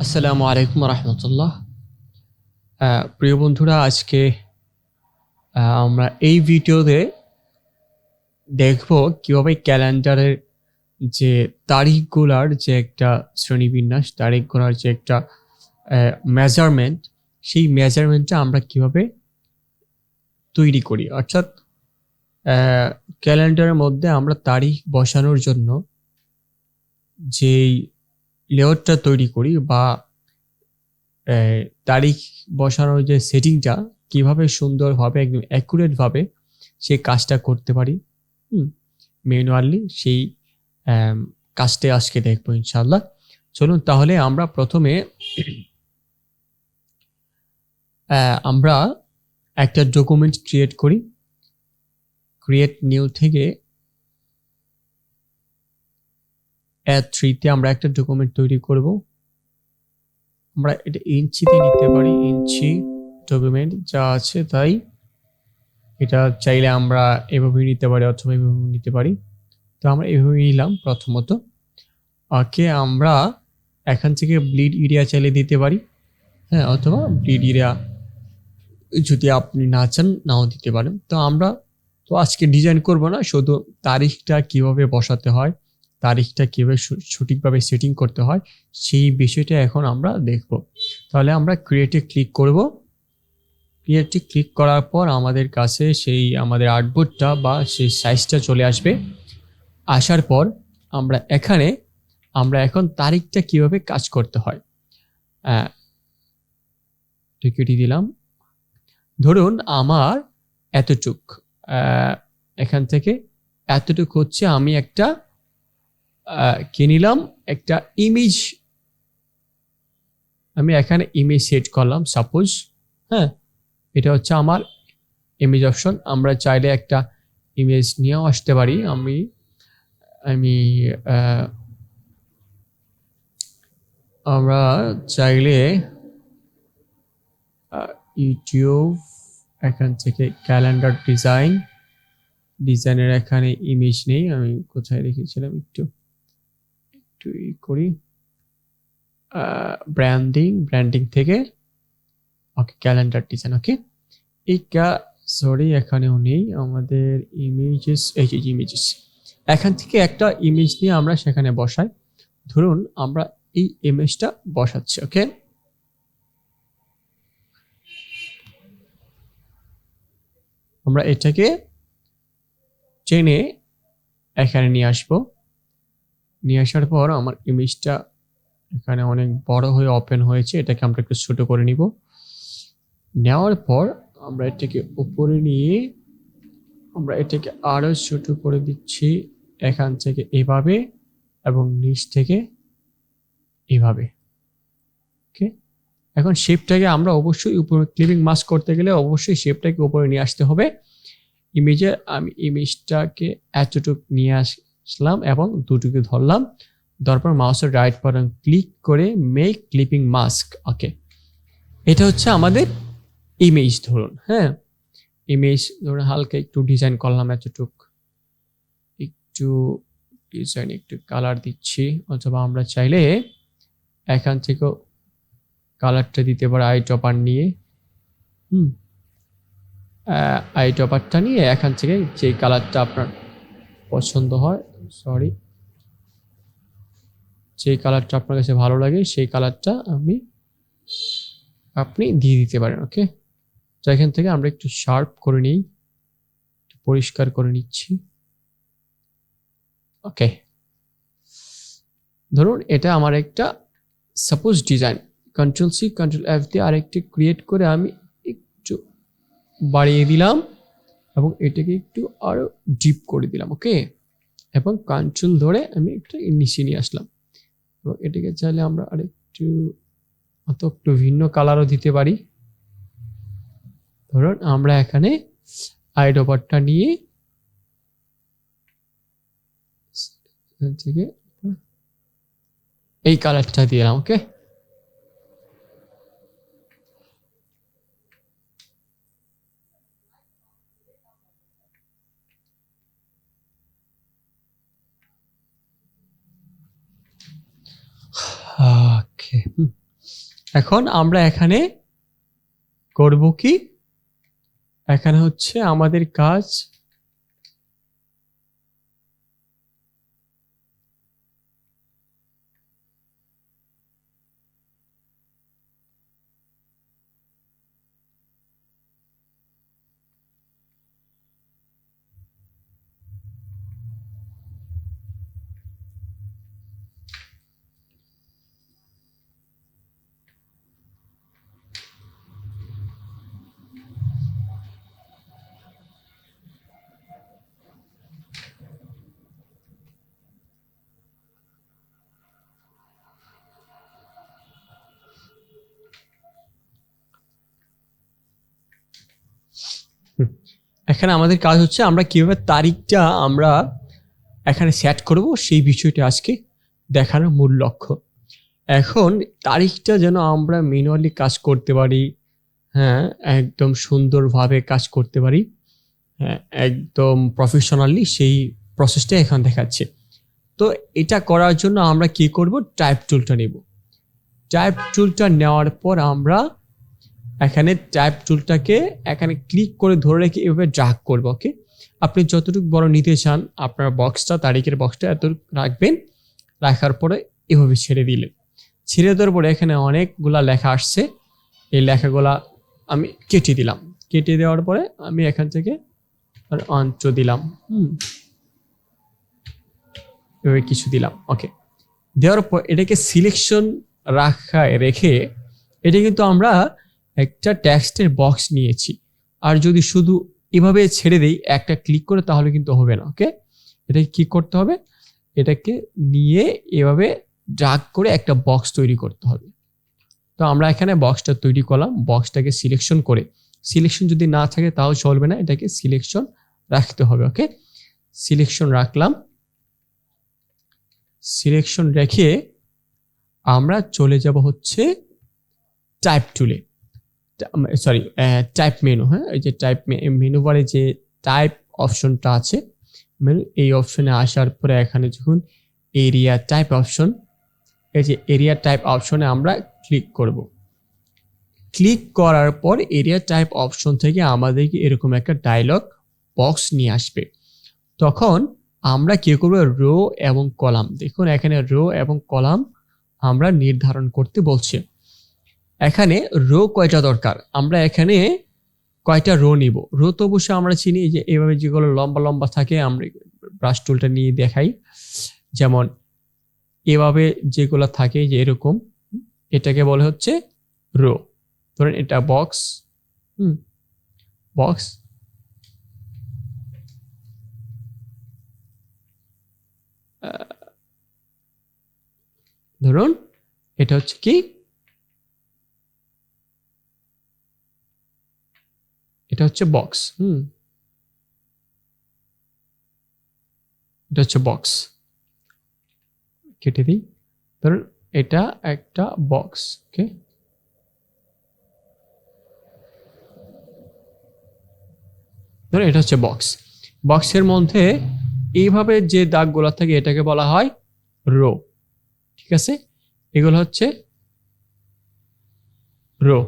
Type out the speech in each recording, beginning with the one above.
আসসালামু আলাইকুম রহমতুল্লাহ। প্রিয় বন্ধুরা, আজকে আমরা এই ভিডিওতে দেখব কিভাবে ক্যালেন্ডারের যে তারিখগুলার যে একটা শ্রেণীবিন্যাস, তারিখগুলার যে একটা মেজারমেন্ট, সেই মেজারমেন্টটা আমরা কিভাবে তৈরি করি। অর্থাৎ ক্যালেন্ডারের মধ্যে আমরা তারিখ বসানোর জন্য যেই লেআউটটা তৈরি করি বা তারিখ বসানোর যে সেটিংটা কিভাবে সুন্দরভাবে একদম অ্যাকুরেটভাবে সেই কাজটা করতে পারি ম্যানুয়ালি, সেই কাজটা আজকে দেখবো ইনশাল্লাহ। চলুন তাহলে আমরা প্রথমে আমরা একটা ডকুমেন্ট ক্রিয়েট করি। ক্রিয়েট নিউ থেকে A3-তে আমরা একটা ডকুমেন্ট তৈরি করব। আমরা এটা ইঞ্চিতে নিতে পারি, ইঞ্চি ডকুমেন্ট যা আছে তাই। এটা চাইলে আমরা এভাবে নিতে পারি অথবা এভাবে নিতে পারি। তো আমরা এভাবে নিলাম প্রথমত। ওকে, আমরা এখান থেকে ব্লিড এরিয়া চাইলে দিতে পারি, হ্যাঁ, অথবা ব্লিড এরিয়া যদি আপনি না চান নাও দিতে পারেন। তো আমরা তো আজকে ডিজাইন করব না, শুধু তারিখটা কিভাবে বসাতে হয়, তারিখটা কিভাবে সঠিকভাবে সেটিং করতে হয় সেই বিষয়টা এখন আমরা দেখব। তাহলে আমরা ক্রিয়েটে ক্লিক করব। ক্রিয়েটে ক্লিক করার পর আমাদের কাছে সেই আমাদের আর্টবোর্ডটা বা সেই সাইজটা চলে আসবে। আসার পর আমরা এখন তারিখটা কিভাবে কাজ করতে হয় টিকিটি দিলাম। ধরুন আমার এতটুক, এখান থেকে এতটুক হচ্ছে আমি একটা কি নিলাম, একটা ইমেজ। আমি এখানে ইমেজ সেট করলাম সাপোজ, হ্যাঁ, এটা হচ্ছে আমার ইমেজ অপশন। আমরা চাইলে একটা ইমেজ নিয়েও আসতে পারি। আমি আমরা চাইলে ইউটিউব, এখান থেকে ক্যালেন্ডার ডিজাইনের এখানে ইমেজ নেই, আমি কোথায় রেখেছিলাম, একটু করি ব্র্যান্ডিং থেকে ওকে ক্যালেন্ডার ডিজাইন। ওকে, সরি এখানেও নেই আমাদের ইমেজেস, এই যে ইমেজেস, এখান থেকে একটা ইমেজ নিয়ে আমরা সেখানে বসাই। ধরুন আমরা এই ইমেজটা বসাচ্ছি। ওকে, আমরা এটাকে টেনে এখানে নিয়ে আসবো। নিয়ে আসার পর আমার ইমেজটা এখানে অনেক বড় হয়ে ওপেন হয়েছে, এটাকে আমরা একটু ছোট করে নিব। নেওয়ার পর আমরা এটাকে উপরে নিয়ে আমরা এটাকে আরো ছোট করে দিচ্ছি, এখান থেকে এভাবে এবং নিচ থেকে এভাবে। ওকে, এখন শেপটাকে আমরা অবশ্যই উপরে ক্লিপিং মাস্ক করতে গেলে অবশ্যই শেপটাকে উপরে নিয়ে আসতে হবে। আমি ইমেজটাকে এতটুকু নিয়ে আসলাম এবং দুটোকে ধরলাম, তারপর মাউসের রাইট বাটন ক্লিক করে মেক ক্লিপিং মাস্ক। ওকে, এটা হচ্ছে আমাদের ইমেজ। ধরুন, হ্যাঁ, ইমেজ ধরুন হালকা একটু ডিজাইন করলাম, একটু ডিজাইন, একটু কালার দিচ্ছি, অথবা আমরা চাইলে এখান থেকেও কালারটা দিতে পারি আই টপার নিয়ে। আই টপারটা নিয়ে এখান থেকে যে কালারটা আপনার পছন্দ হয়, যেই কালারটা আপনার কাছে ভালো লাগে সেই কালারটা আপনি দিয়ে দিতে পারেন। ওকে, তো এখান থেকে আমরা একটু শার্প করে নিই, একটু পরিষ্কার করে নিচ্ছি। ওকে, ধরুন এটা আমার একটা সাপোজ ডিজাইন, Ctrl+C Ctrl+F দিয়ে আরেকটি ক্রিয়েট করে আমি একটু বাড়িয়ে দিলাম এবং এটাকে একটু আরো ডিপ করে দিলাম। ওকে, এবং কন্ট্রোল ধরে আমি একটু নিচে নিয়ে আসলাম এবং এটাকে চাইলে আমরা আরেকটু একটু ভিন্ন কালারও দিতে পারি। ধরুন আমরা এখানে আই ডপারটা নিয়ে থেকে এই কালারটা দিলাম। ওকে, ওকে, এখন আমরা এখানে করব কি, এখানে হচ্ছে আমাদের কাজ এখানে আমাদের কাজ হচ্ছে আমরা কিভাবে তারিখটা আমরা এখানে সেট করব সেই বিষয়টা আজকে দেখানোর মূল লক্ষ্য। এখন তারিখটা যেন আমরা ম্যানুয়ালি কাজ করতে পারি, হ্যাঁ একদম সুন্দরভাবে কাজ করতে পারি, হ্যাঁ একদম প্রফেশনালি, সেই প্রসেসটা এখন দেখাচ্ছে। তো এটা করার জন্য আমরা কি করব, টাইপ টুলটা নেব। টাইপ টুলটা নেওয়ার পর আমরা এখানে টাইপ টুলটাকে এখানে ক্লিক করে ধরে রেখে এভাবে ড্র্যাগ করব। ওকে, আপনি যতটুকু বড় নিতে চান আপনার বক্সটা, তারিখের বক্সটা এতটুকু রাখবেন, রাখার পরে এভাবে ছেড়ে দিলেন। ছেড়ে দেওয়ার পরে এখানে অনেকগুলা লেখা আসছে, এই লেখাগুলা আমি কেটে দিলাম। কেটে দেওয়ার পরে আমি এখান থেকে অঞ্চ দিলাম, এভাবে কিছু দিলাম। ওকে, দেওয়ার পর এটাকে সিলেকশন রেখে এটা কিন্তু আমরা একটা টেক্সটের বক্স নিয়েছি। আর যদি শুধু এভাবে ছেড়ে দেই একটা ক্লিক করে, তাহলে কিন্তু হবে না। ওকে, এটাকে কি করতে হবে, এটাকে নিয়ে এভাবে ড্র্যাগ করে একটা বক্স তৈরি করতে হবে। তো আমরা এখানে বক্সটা তৈরি করলাম, বক্সটাকে সিলেকশন করে, সিলেকশন যদি না থাকে তাও চলবে না, এটাকে সিলেকশন রাখতে হবে। ওকে, সিলেকশন রাখলাম। সিলেকশন রেখে আমরা চলে যাব হচ্ছে টাইপ টুলে, সরি টাইপ মেনু। হ্যাঁ, এই যে টাইপ মেনু বারে যে টাইপ অপশনটা আছে মেনু, এই অপশনে আসার পরে এখানে যখন এরিয়া টাইপ অপশন, এই যে এরিয়া টাইপ অপশনে আমরা ক্লিক করব। ক্লিক করার পর এরিয়া টাইপ অপশন থেকে আমাদেরকে এরকম একটা ডায়লগ বক্স নিয়ে আসবে। তখন আমরা কি করব, রো এবং কলাম, দেখুন এখানে রো এবং কলাম আমরা নির্ধারণ করতে বলছে। এখানে রো কয়টা দরকার, আমরা এখানে কয়টা রো নিব। রো তো অবশ্যই আমরা চিনি যে এইভাবে যেগুলো লম্বা লম্বা থাকে, আমরা ব্রাশ টুলটা নিয়ে দেখাই, যেমন এভাবে যেগুলো থাকে যে এরকম, এটাকে বলে হচ্ছে রো। ধরেন এটা বক্স, বক্স, ধরুন এটা হচ্ছে কি, এটা হচ্ছে বক্স। এটা হচ্ছে বক্স, কেটে দিই। ধরুন এটা একটা বক্স। ওকে, ধরুন এটা হচ্ছে বক্স। বক্সের মধ্যে এইভাবে যে দাগগুলো থাকে এটাকে বলা হয় রো। ঠিক আছে, এগুলো হচ্ছে রো।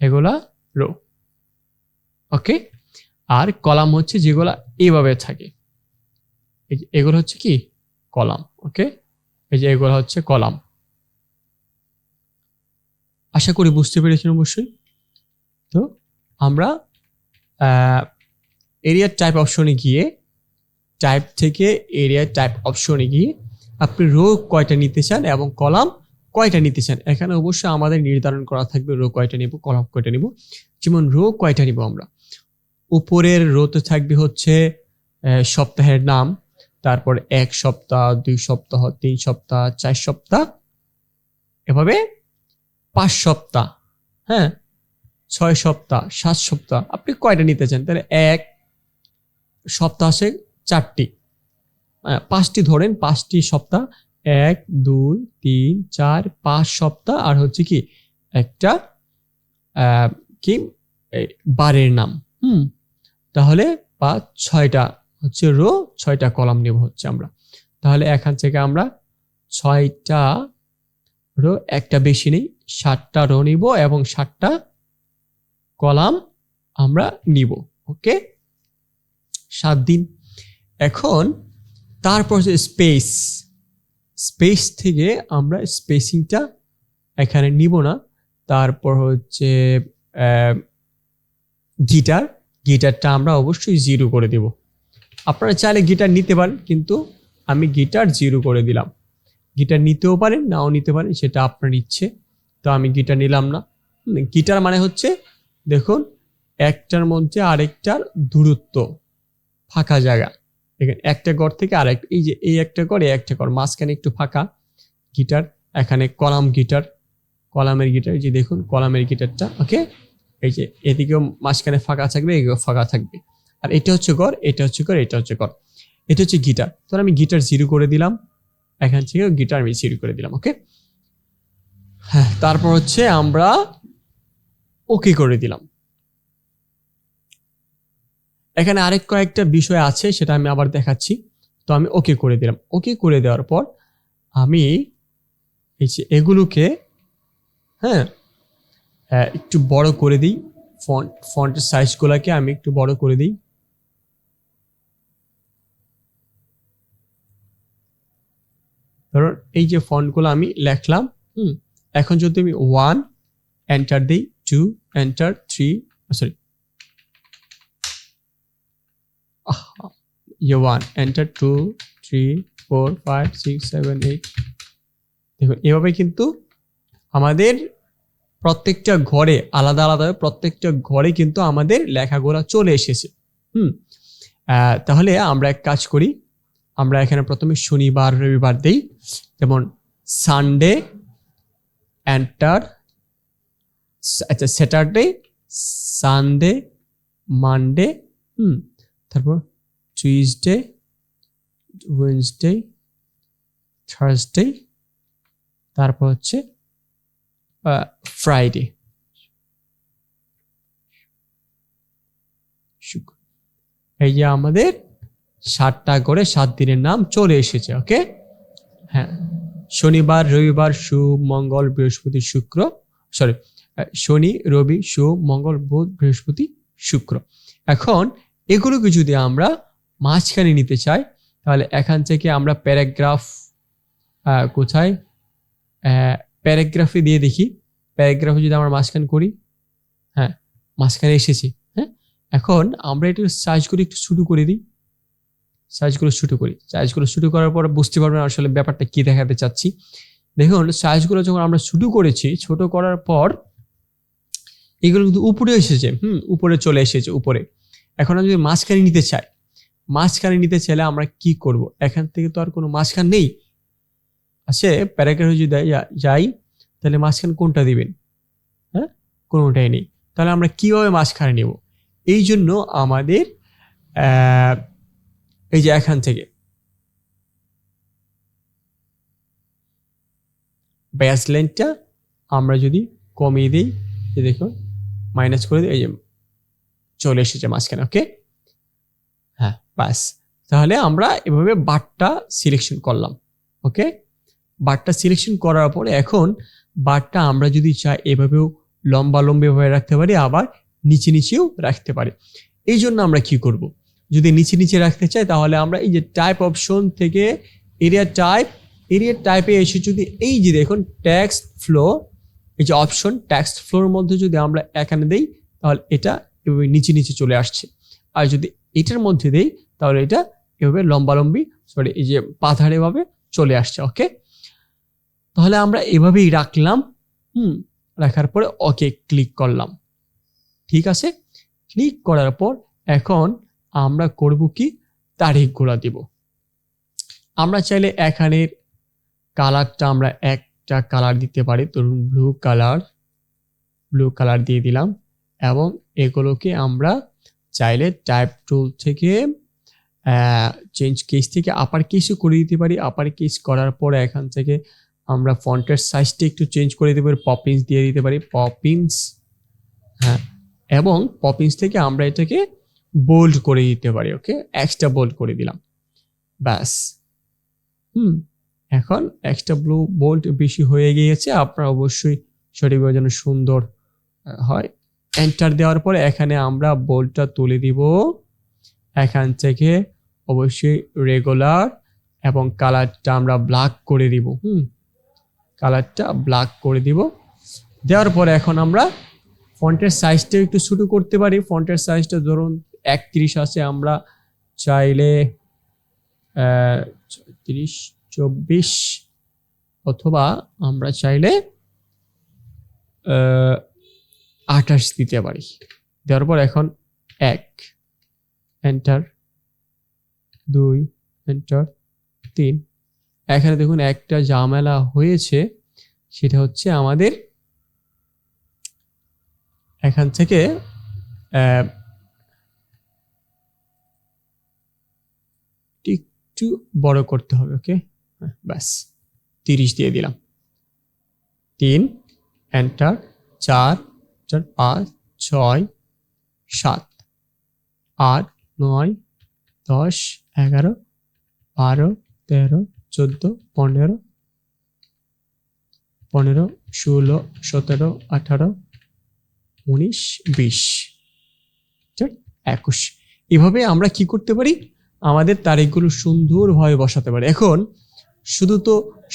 এগুলা রো। ওকে, আর কলাম হচ্ছে যেগুলা এইভাবে থাকে, এগুলো হচ্ছে কি কলাম। ওকে, এই যে এগুলো হচ্ছে কলাম। আশা করি বুঝতে পেরেছেন অবশ্যই। তো আমরা এরিয়া টাইপ অপশনে গিয়ে, টাইপ থেকে এরিয়া টাইপ অপশনে গিয়ে আপনি রো কয়টা নিতে চান এবং কলাম কয়টা নিতে চান, এখানে অবশ্যই আমাদের নির্ধারণ করা থাকবে রো কয়টা নিব, কলাম কয়টা নিব। যেমন রো কয়টা নিব আমরা, উপরের রোতে থাকবে হচ্ছে সপ্তাহের নাম, তারপর 1 সপ্তাহ, 2 সপ্তাহ, 3 সপ্তাহ, 4 সপ্তাহ, এভাবে 5 সপ্তাহ, হ্যাঁ 6 সপ্তাহ, 7 সপ্তাহ, আপনি কয়টা নিতে চান। তাহলে 1 সপ্তাহ আছে 4টি, 5টি ধরেন, 5টি সপ্তাহ, 1 2 3 4 5 সপ্তাহ, আর হচ্ছে কি একটা কি বারের নাম। তাহলে 6টা হচ্ছে রো, 6টা কলাম নেব হচ্ছে আমরা। তাহলে এখান থেকে আমরা 6টা রো একটা বেশি নেই, 7টা রো নিব এবং 7টা কলাম আমরা নিব। ওকে, 7 দিন। এখন তারপর যে স্পেস থেকে আমরা স্পেসিংটা এখানে নিব না। তারপর হচ্ছে গিটারটা আমরা অবশ্যই 0 করে দেব। আপনারা চাইলে গিটার নিতে পারেন, কিন্তু আমি গিটার 0 করে দিলাম। গিটার নিতেও পারেন, নাও নিতে পারেন, সেটা আপনার ইচ্ছে। তো আমি গিটার নিলাম না। গিটার মানে হচ্ছে দেখুন একটার মধ্যে আরেকটার দূরত্ব, ফাঁকা জায়গা। দেখেন একটা ঘর থেকে আরেক, এই যে এই একটা ঘর, এই একটা ঘর, মাঝখানে একটু ফাঁকা গিটার। এখানে কলামের গিটার, এই যে দেখুন কলামের গিটারটা। ওকে, এই যে এদিকেও মাঝখানে ফাঁকা থাকবে, এদিকেও ফাঁকা থাকবে। আর এটা হচ্ছে ঘর, এটা হচ্ছে ঘর, এটা হচ্ছে ঘর, এটা হচ্ছে গিটার। তো আমি গিটার 0 করে দিলাম, এখান থেকে গিটার আমি 0 করে দিলাম। ওকে, হ্যাঁ, তারপর হচ্ছে আমরা ওকে করে দিলাম। এখানে আরেক কয়েকটা বিষয় আছে, সেটা আমি আবার দেখাচ্ছি। তো আমি ওকে করে দিলাম। ওকে করে দেওয়ার পর আমি এই যে এগুলোকে হ্যাঁ একটু বড় করে দিই। ফন্টের সাইজগুলোকে আমি একটু বড় করে দিই। ধরুন এই যে ফন্টগুলো আমি লিখলাম, এখন যদি আমি 1 এন্টার দিই, 2 এন্টার, 3 সরি 1 এন্টার, 2 3 4 5 6 7 8। দেখুন এভাবে কিন্তু আমাদের প্রত্যেকটা ঘরে আলাদা আলাদা, প্রত্যেকটা ঘরে কিন্তু আমাদের লেখাগুলো চলে এসেছে। তাহলে আমরা এক কাজ করি, আমরা এখানে প্রথমে শনিবার রবিবার দেই। যেমন সানডে এন্টার, আচ্ছা স্যাটারডে, সানডে, মানডে, তারপর টিউসডে, ওয়েডনেসডে, থার্সডে, তারপর হচ্ছে ফ্রাইডে। এই যে আমাদের 7টা করে 7 দিনের নাম চলে এসেছে। ওকে, হ্যাঁ, শনিবার রবিবার সোম মঙ্গল বৃহস্পতি শুক্র, সরি শনি রবি সোম মঙ্গল বুধ বৃহস্পতি শুক্র। এখন এগুলোকে যদি আমরা মাঝখানে নিতে চাই, তাহলে এখান থেকে আমরা প্যারাগ্রাফ, কোথায় প্যারাগ্রাফে দিয়ে দেখি, প্যারাগ্রাফে যদি আমরা মাঝখানে করি, হ্যাঁ মাঝখানে এসেছি। হ্যাঁ, এখন আমরা একটু সাইজগুলো একটু ছোট করে দিই, সাইজগুলো ছোট করার পর বুঝতে পারবেন আসলে ব্যাপারটা কি দেখাতে চাচ্ছি। দেখুন সাইজগুলো যখন আমরা ছোট করেছি, ছোট করার পর এগুলো কিন্তু উপরে এসেছে, উপরে চলে এসেছে উপরে। এখন আমি যদি মাঝখানে নিতে চাইলে আমরা কি করব? এখান থেকে তো আর কোনো মাঝখান নেই, আছে প্যারাগ্রাফে যদি যাই তাহলে মাঝখান কোনটা দিবেন? হ্যাঁ, কোনোটাই নেই। তাহলে আমরা কিভাবে মাঝখানে নেব? এই জন্য আমাদের এই যে এখান থেকে ব্যাস লাইনটা আমরা যদি কমিয়ে দিই, যে দেখুন মাইনাস করে দিই, এই যে চলে এসেছে মাঝখানে। ওকে, হ্যাঁ বাস। তাহলে আমরা এভাবে বারটা সিলেকশন করলাম। ওকে, বারটা সিলেকশন করার পরে এখন বারটা আমরা যদি চাই এভাবেও লম্বাভাবে রাখতে পারি, আবার নিচেও রাখতে পারি। এই জন্য আমরা কি করব? যদি নিচে রাখতে চাই তাহলে আমরা এই যে টাইপ অপশন থেকে এরিয়া টাইপে এসে যদি এই যে দেখুন টেক্সট ফ্লো, এই যে অপশন টেক্সট ফ্লোর মধ্যে যদি আমরা এখানে দেই তাহলে এটা এভাবে নিচে চলে আসছে। আর যদি এটার মধ্যে দেই তাহলে এটা এভাবে এই যে পাথারে ভাবে চলে আসছে। ওকে, তাহলে আমরা এভাবেই রাখলাম। রাখার পরে ওকে ক্লিক করলাম। ঠিক আছে, ক্লিক করার পর এখন আমরা করব কি, তারিখগুলো দিব। আমরা চাইলে এখানের কালারটা আমরা একটা কালার দিতে পারি, ধরুন ব্লু কালার দিয়ে দিলাম। এবং এগুলোকে আমরা চাইলে টাইপ টুল থেকে চেঞ্জ কেস থেকে আপার কেসও করে দিতে পারি। আপার কেস করার পরে এখান থেকে আমরা ফন্টের সাইজটা একটু চেঞ্জ করে দিতে পারি, পপিন্স দিয়ে দিতে পারি, পপিন্স। হ্যাঁ, এবং পপিন্স থেকে আমরা এটাকে বোল্ড করে দিতে পারি। ওকে, এক্সট্রা বোল্ড করে দিলাম, ব্যাস। এখন এক্সট্রা ব্লু বোল্ট বেশি হয়ে গিয়েছে, আপনার অবশ্যই সঠিকভাবে যেন সুন্দর হয়। এন্টার দেওয়ার পরে এখানে আমরা বোল্টটা তুলে দিব, এখান থেকে অবশ্যই রেগুলার এবং কালারটা আমরা ব্ল্যাক করে দিব। কালারটা ব্ল্যাক করে দিব। দেওয়ার পরে এখন আমরা ফন্টের সাইজটা একটু ছোট করতে পারি। ফন্টের সাইজটা ধরুন 31 আছে, আমরা চাইলে 30, 24 অথবা আমরা চাইলে 28 দিতে পারি। দেওয়ার পর এখন 1 এন্টার, 2 এন্টার, 3। এখানে দেখুন একটা ঝামেলা হয়েছে, সেটা হচ্ছে আমাদের এখান থেকে একটু বড় করতে হবে। ওকে, ব্যাস 30 দিয়ে দিলাম। 3 এন্টার, 4, 5, 6, 7, 8, 9, 10, 11, 12, 13, 14, 15, 16, 17, 18, 19, 20, 21। এভাবে আমরা কি করতে পারি, আমাদের তারিখগুলো সুন্দরভাবে বসাতে পারি। এখন শুধু তো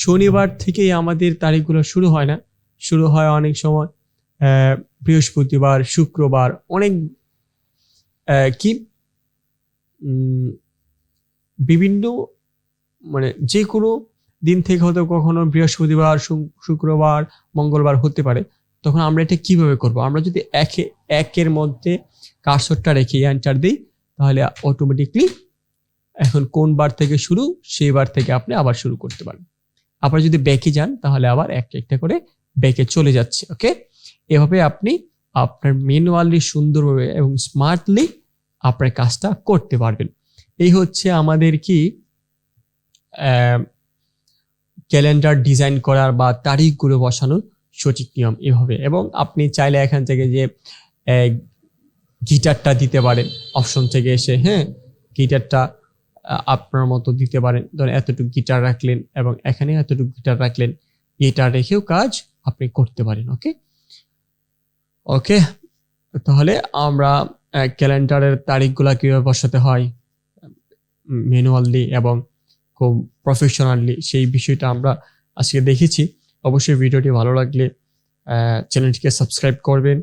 শনিবার থেকেই আমাদের তারিখগুলো শুরু হয় না, শুরু হয় অনেক সময় বৃহস্পতিবার, শুক্রবার, অনেক কি বিভিন্ন মানে যে কোনো দিন থেকে হয়তো কখনো বৃহস্পতিবার, শুক্রবার, মঙ্গলবার হতে পারে। তখন আমরা এটা কিভাবে করব? আমরা যদি একের মধ্যে কার্সরটা রেখে এন্টার দিই, তাহলে অটোমেটিকলি এখন কোন বার থেকে শুরু সেই বার থেকে আপনি আবার শুরু করতে পারেন। আপনারা যদি ব্যাকে যান তাহলে আবার একটা করে ব্যাকে চলে যাচ্ছে। ওকে, এভাবে আপনি আপনার ম্যানুয়ালি সুন্দরভাবে এবং স্মার্টলি আপনার কাজটা করতে পারবেন। এই হচ্ছে আমাদের কি ক্যালেন্ডার ডিজাইন করার বা তারিখগুলো বসানোর সঠিক নিয়ম এভাবে। এবং আপনি চাইলে এখান থেকে যে গিটারটা দিতে পারেন অপশন থেকে এসে, গিটারটা আপনার মতো দিতে পারেন। ধরেন এতটুকু গিটার রাখলেন এবং এখানে এতটুকু গিটার রাখলেন, এটা রেখেও কাজ আপনি করতে পারেন। ওকে ওকে, তাহলে আমরা ক্যালেন্ডারের তারিখগুলা কিভাবে বসাতে হয় ম্যানুয়ালি এবং খুব প্রফেশনালি, সেই বিষয়টা আমরা আজকে দেখেছি। অবশ্যই ভিডিওটি ভালো লাগলে চ্যানেলটিকে সাবস্ক্রাইব করবেন,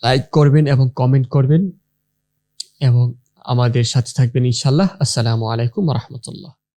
লাইক করবেন এবং কমেন্ট করবেন এবং আমাদের সাথে থাকবেন ইনশাআল্লাহ। আসসালামু আলাইকুম ওয়া রাহমাতুল্লাহ।